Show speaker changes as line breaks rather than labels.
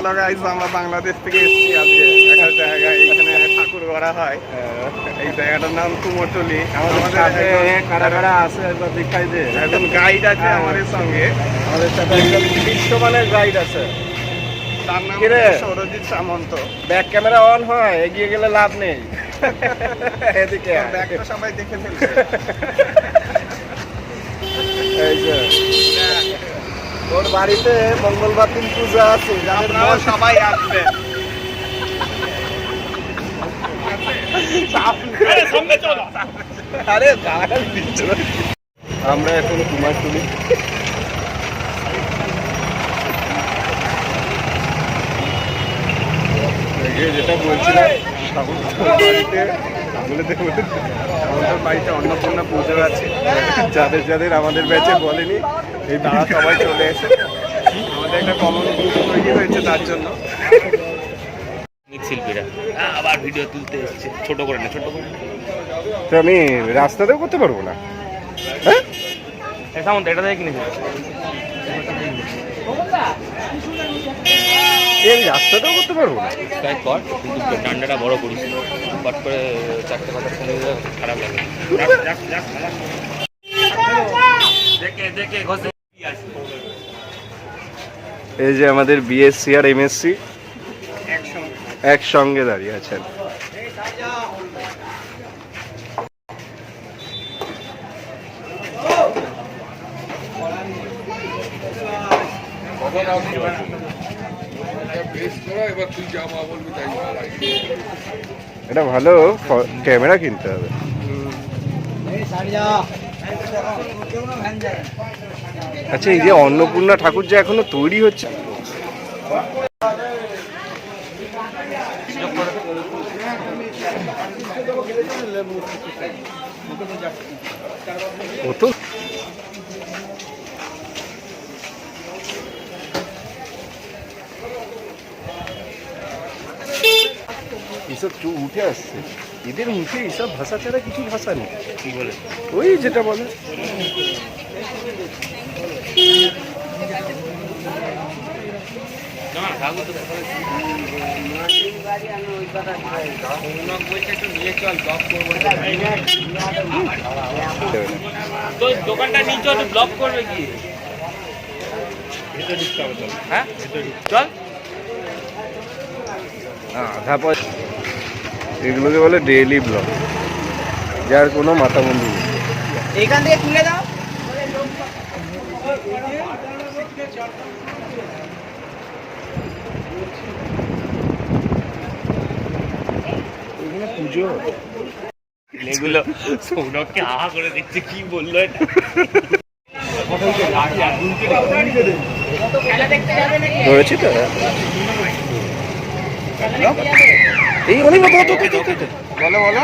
Hello guys, আমরা বাংলাদেশ থেকে এসেছি আজকে একটা জায়গায়, এখানে ঠাকুর করা হয়। এই জায়গাটার নাম কুমোরটুলি। আমাদের সাথে কারা কারা আছে একবার দেখাই দে। একজন গাইড আছে আমাদের সঙ্গে, আমাদের সাথে একজন বিশ্বমানের গাইড আছে। তার নাম সৌরজিৎ সামন্ত। ব্যাক ক্যামেরা অন হয়, এগিয়ে গেলে লাভ নেই। এদিকে ব্যাকটা সবাই দেখে ফেলছে। এই যে ওর বাড়িতে মঙ্গলবার দিন পূজা আছে, আপনারা সবাই আসবেন। আরে আমরা এখন কুমারটুলি। যেটা বলছিলাম, আমাদের বাড়িতে অন্নপূর্ণা পুজো আছে। যাদের যাদের আমাদের ব্যাচে বলেনি, এই তারা সবাই চলে এসে আমাদের একটা কমন গ্রুপ তৈরি হয়েছে তার জন্য।
শিল্পীরা আবার ভিডিও তুলতে এসেছে, ছোট করে না, ছোট করে
তো আমি রাস্তাতেও করতে পারবো না। হ্যাঁ
সামন্ত এটা দেখে কিনেছি,
আমি রাস্তাতেও করতে পারবো না।
তাই কর, কিন্তু ডান্ডাটা বড় করিস, কট করে চারটে কথা শুনে খারাপ লাগে। দেখে দেখে ঘষে।
এই যে আমাদের বিএসসি আর এমএসসি একসঙ্গে দাঁড়িয়ে আছেন। এটা ভালো ক্যামেরা কিনতে হবে। আচ্ছা, এই যে অন্নপূর্ণা ঠাকুর যে এখনো তৈরি হচ্ছে, ও তো এসব উঠে আসছে, এদের মুখে এইসব ভাষা ছাড়া কিছু ভাষা নেই।
কি বলে?
ওই যেটা বলে
দোকানটা নিয়ে চল, ব্লক করবে কি? হ্যাঁ চল।
আধা পয়সা, এগুলোকে বলে ডেইলি ব্লগ, যার কোনো মাথা মুন্ডু নেই।
এখান থেকে তুলে দাও।
এখানে পুজো,
এগুলো সৌনককে আহা করে দেখছে, কি বললো এটা?
ধরেছি তো এই অনেক বলো বলো।